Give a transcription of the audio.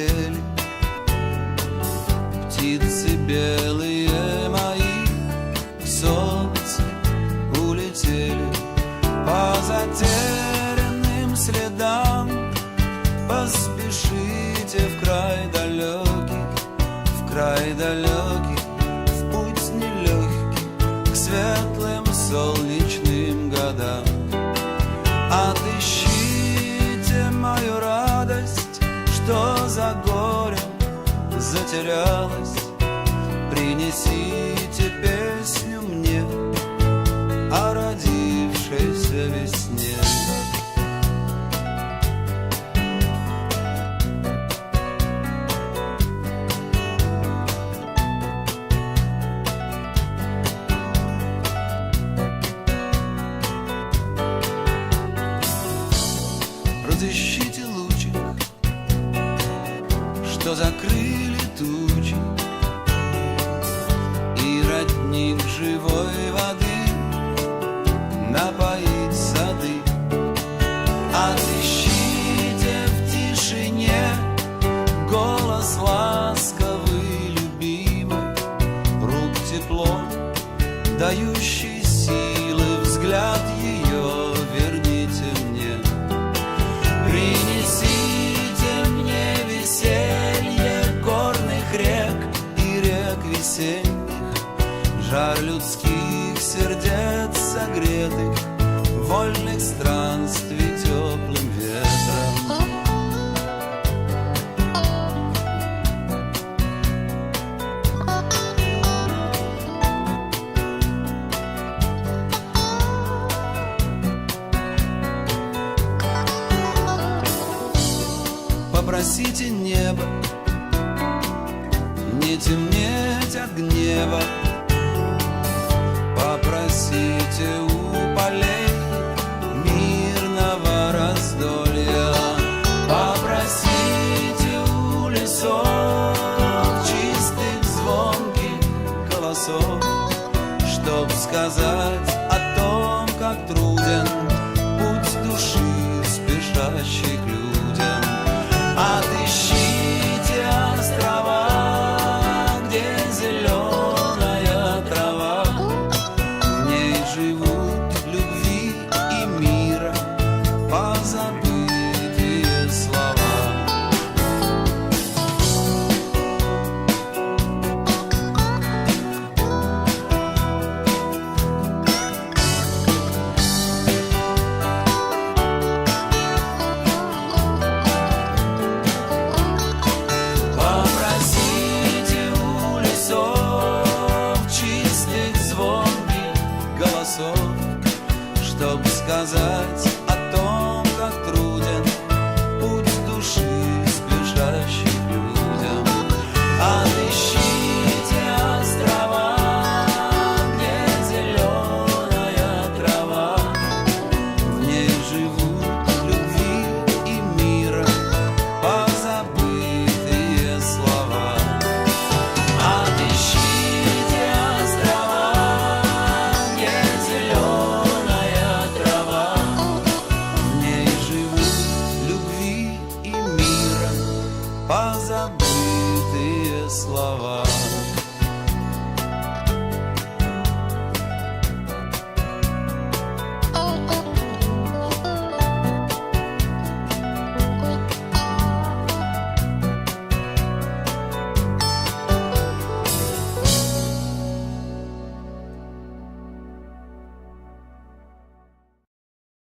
полетели птицы белые мои, к солнцу улетели по затерянным следам. Поспешите в край далекий, в край далекий, в путь нелегкий к светлым солнечным годам. Отыщите мою радость, что за горем затерялась. Принесите песню мне о родившейся весне. Разыщите лучик, что закрыли тучи, и родник живой воды напоит сады. Отыщите в тишине голос ласковый, любимый, рук тепло, дающий силы, взгляд ее верните мне. Принесите мне веселье горных рек и рек весенних, жар людских сердец согретых, вольных странствий теплым ветром. Попросите небо не темнеть от гнева. Попросите у полей мирного раздолья. Попросите у лесов чистых звонких голосов, чтоб сказать